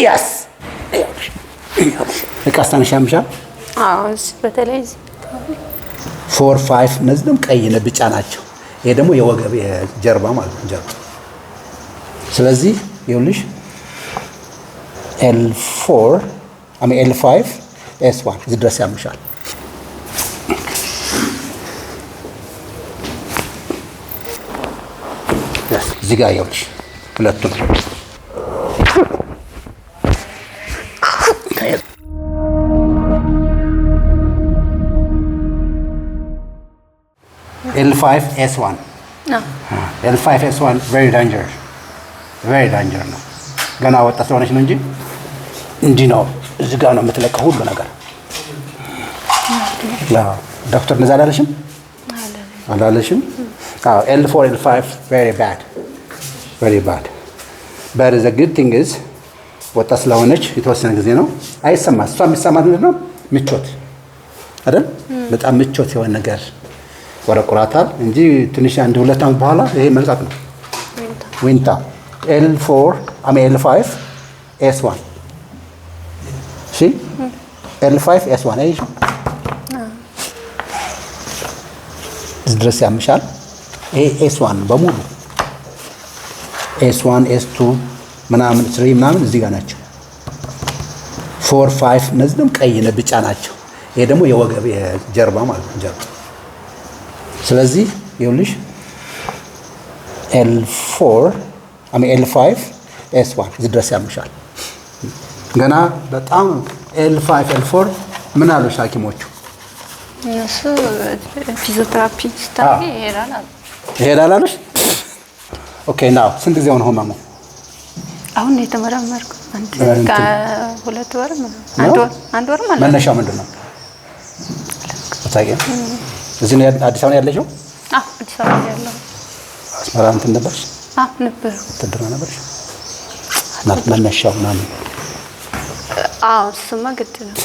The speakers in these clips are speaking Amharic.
Yes. እቃስታንሽ ያምሻል? አዎ በተለይ 4 5 እነዚህም ቀይና ቢጫ ናቸው። ይሄ ደግሞ የወገብ የጀርባ ማለት ነው ጀርባ። ስለዚህ ይኸውልሽ L4 L5 S1 እዚህ ድረስ ያምሻል። እዚህ ጋር ይኸውልሽ ሁለቱም L5 S1 L5 S1 very dangerous ነው። ገና ወጣ ስለሆነች ነው እንጂ እንዲህ ነው። እዚህ ጋር ነው የምትለቀው ሁሉ ነገር። ዶክተር እንደዛ አላለሽም? አዎ L4 L5 very bad but the good thing is ወጣ ስለሆነች የተወሰነ ጊዜ ነው አይሰማት። እሷ የሚሰማት ምንድን ነው? ምቾት አይደል? በጣም ምቾት የሆነ ነገር ወረቁራታል እንጂ ትንሽ አንድ 2 ዓመት በኋላ ይሄ መልቀቅ ነው። ዊንታ L4 L5 S1 እሺ L5 S1 አይሽ ድረስ ያምሻል። ይሄ S1 በሙሉ S1 S2 ምናምን 3 ምናምን እዚህ ጋር ናቸው። 4 5 እነዚህም ቀይና ቢጫ ናቸው። ይሄ ደግሞ የወገብ የጀርባ ማለት ነው ጀርባ። ስለዚህ ይኸውልሽ L4 L5 S1 እዚህ ድረስ ያምሻል። ገና በጣም L5 L4 ምን አሉሽ ሐኪሞቹ? እነሱ ፊዚዮቴራፒ ስታይ ይሄዳል አሉሽ? ኦኬ ናው ስንት ጊዜ ሆነ ህመሙ? አሁን የተመረመርኩ አንድ ወር ማለት መነሻው ምንድን ነው? ታውቂያለሽ? እዚህ ነው አዲስ አበባ ያለሽው? አዲስ አበባ ያለው። አስመራ እንትን ነበርሽ? ነበር። ትድራ ነበርሽ? መነሻው ምናምን? እሱማ ግድ ነው።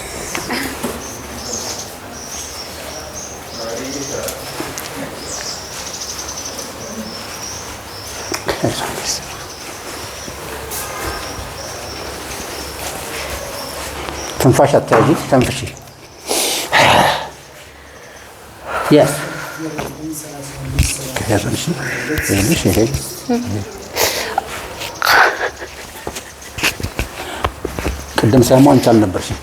ትንፋሽ አትያዢ፣ ተንፍሺ። Yes. ቅድም ሲያማው አንቺ አልነበርሽም።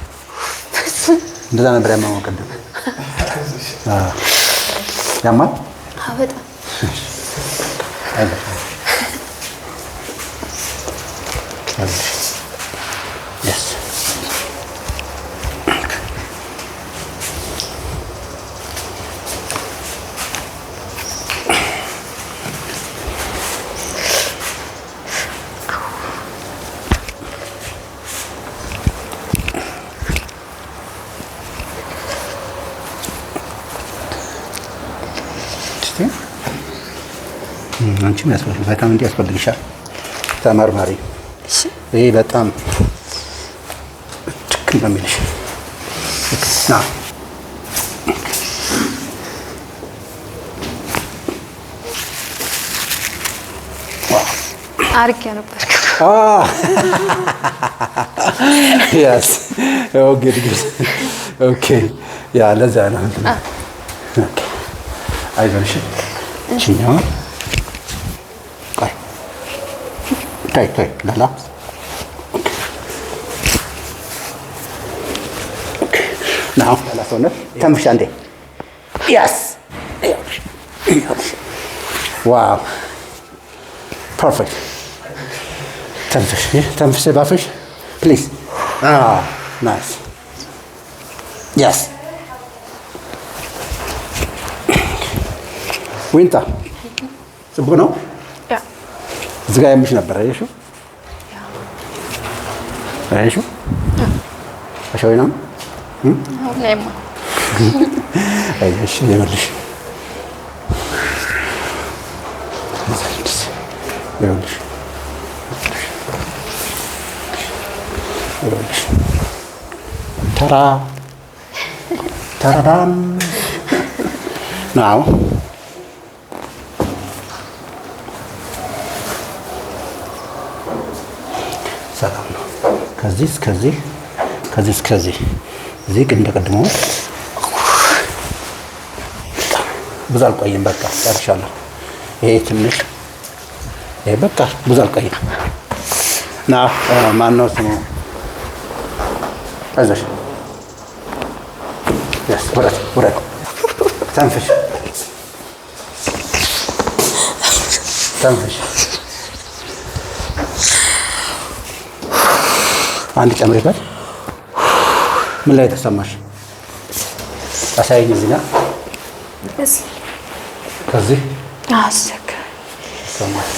እንደዛ ነበር ያማው ቅድም። ያማል? በጣም Yes. አንቺም ያስፈልግ ቫይታሚን ዲ ያስፈልግሻል። ተመርማሪ። ይሄ በጣም ትክክል ነው የሚልሽ። ና አርክ ነበር። Yes. Oh good. Okay. ያ ለዛ ነው። ኦኬ አይዞሽ። እሺኛው Take, Lala. Okay. Now, Lala, so no. Tanfish ande. Yes. Wow. Perfect. Tanfish, bafish, please. Nice. Yes. Winter. So, bueno. እዚህ ጋር የምሽ ነበር አይሽው? አይሽው? አሻው ነው? ለማ አይሽ ለምልሽ ይኸውልሽ ተራራም ናው ሰላም ነው። ከዚህ እስከዚህ ከዚህ እስከዚህ እዚህ ግን እንደቀድሞ ብዙ አልቆይም። በቃ ጨርሻለሁ። ይሄ ትንሽ ይሄ በቃ ብዙ አልቆይም። ና ማነው ስሙ? አይዞሽ ውረድ። ተንፍሽ ተንፍሽ። አንድ ጨምሪበት። ምን ላይ ተሰማሽ? አሳይኝ። እዚህ ጋር ከዚህ ሰማሽ?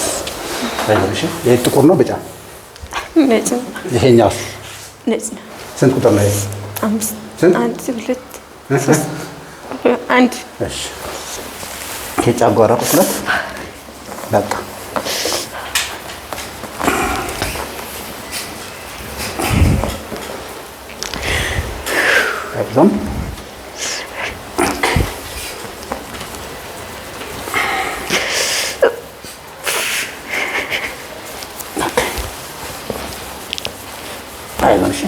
አይዞሽ። ይሄ ጥቁር ነው ብጫ? ነጭ ነው። ይሄኛው ነጭ ነው። ስንት ቁጥር ነው? 5 ስንት? 1 2 3 1 እሺ። የጨጓራ ቁስለት በቃ አይዞን። አይዞን። እሺ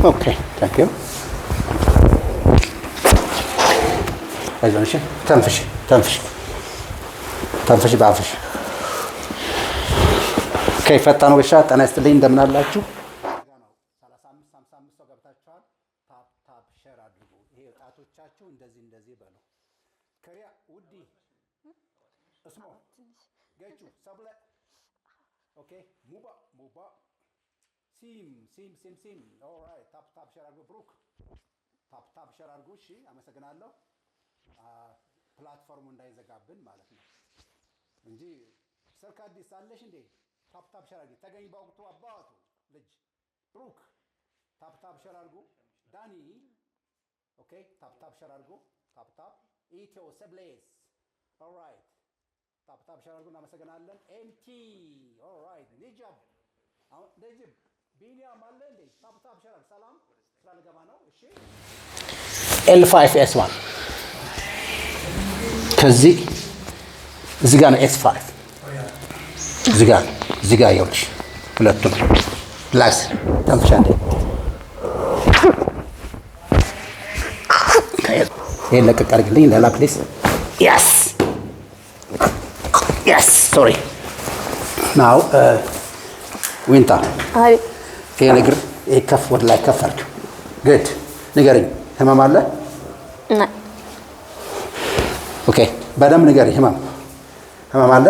ኦኬ ታንክ ዩ። አይዞን። እሺ ተንፍሽ ተንፍሽ ተንፍሽ በአፍሽ። ኦኬ ፈጣን ወሻ ጤና ይስጥልኝ። እንደምን አላችሁ? 35 ሰው ገብታችኋል። ታፕ ታፕ ሼር አድርጉ። ይሄ ጣቶቻችሁ እንደዚህ በሉ። ከሪያ ውዲ እስሞ ገቹ ሰብለ ኦኬ ሙባ ሲም ኦልራይት። ታፕ ታፕ ሼር አድርጉ። ብሩክ ታፕ ታፕ ሼር አድርጉ። እሺ አመሰግናለሁ። ፕላትፎርሙ እንዳይዘጋብን ማለት ነው እንጂ ስልክ አዲስ አለሽ እንዴ? ታፕ ታፕ ሼር አድርጉ። ተገኝ በወቅቱ አባቱ ልጅ ብሩክ ታፕ ታፕ ሼር አድርጉ። ዳኒ ኦኬ ታፕ ታፕ ሼር አድርጉ። ታፕ ታፕ ኢትዮ ሰብሌስ ኦልራይት። ታፕ ታፕ ሼር አድርጉ። እናመሰግናለን። ኤምቲ ኦልራይት። ኒጃብ አሁን ነጅብ ቢኒያም አለ እንዴ? ታፕ ታፕ ሼር አድርጉ። ሰላም ስራ ልገባ ነው። እሺ L5S1 ከዚህ እዚህ ጋር ነው S5 እዚህ ጋር ይኸውልሽ ሁለቱም ፕላስ ተንፍሻለሁ። ይሄን ለቀቅ አድርግልኝ። ሌላ ፕሌስ yes sorry now ዊንታ ይሄ ነገር ይሄ ከፍ ወደ ላይ ከፍ አድርጊው። good ንገረኝ። ህመም አለ? ኦኬ በደምብ ንገረኝ። ህመም አለ?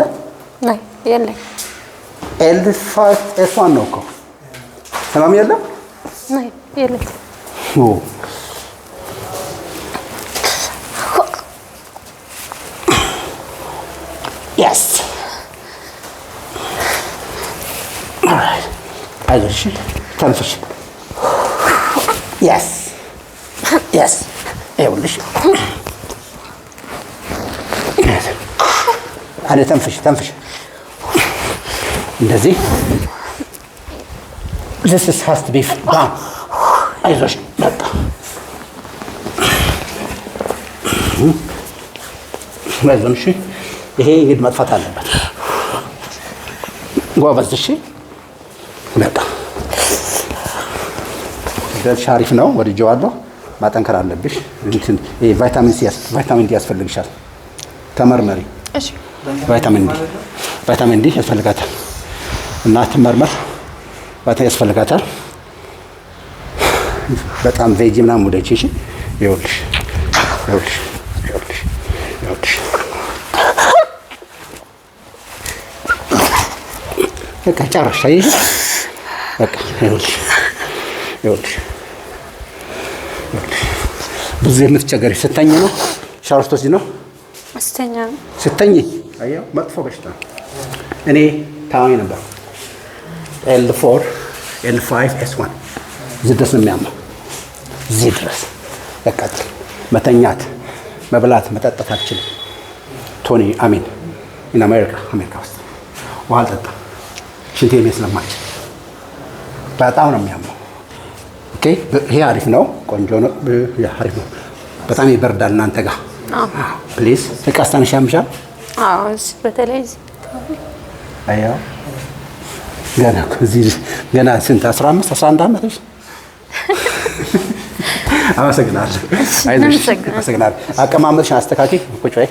የለም። L5S1 ነው እኮ ህመም የለም? የለም። yes alright አይዞሽ ተንፍሽ yes ይኸውልሽ አንዴ ተንፍሽ እንደዚህ this has to be done። አይዞሽ በቃ አይዞን። እሺ ይሄ እንግዲህ መጥፋት አለበት። ጎበዝ። እሺ በቃ ደርሻ አሪፍ ነው። ወድጄዋለሁ። ማጠንከር አለብሽ። እንትን ይሄ ቫይታሚን ዲ ያስፈልግሻል። ተመርመሪ። እሺ ቫይታሚን ዲ ያስፈልጋታል እና ትመርመር። ቫይታሚን ያስፈልጋታል። በጣም ቬጂ ምናምን ወደች። እሺ ይኸውልሽ በቃ ጨረሽ። አየሽ በቃ ይኸውልሽ ብዙ የምትቸገሪ ስተኝ ነው። ሻወር ስትወስጂ ነው? ስተኝ አየው መጥፎ በሽታ ነው። እኔ ታማኝ ነበር። L4 L5S1 እዚህ ድረስ ነው የሚያመው። እዚህ ድረስ በቃ መተኛት፣ መብላት፣ መጠጣት አልችልም። ቶኒ አሜን አሜሪካ ውስጥ ውሃ አልጠጣም። ሽንቴ ስለማልችል በጣም ነው የሚያመው። ኦኬ ይሄ አሪፍ ነው፣ ቆንጆ ነው። ያ አሪፍ ነው። በጣም ይበርዳል እናንተ ጋር። ፕሊዝ እቃ አስታንሽ ያምሻል። በተለይ አያው ገና እዚህ ገና ስንት 15 11 ዓመት ነሽ? አመሰግናለሁ። አይዞሽ። አመሰግናለሁ። አቀማመጥሽን አስተካኪ። ቁጭ በይ።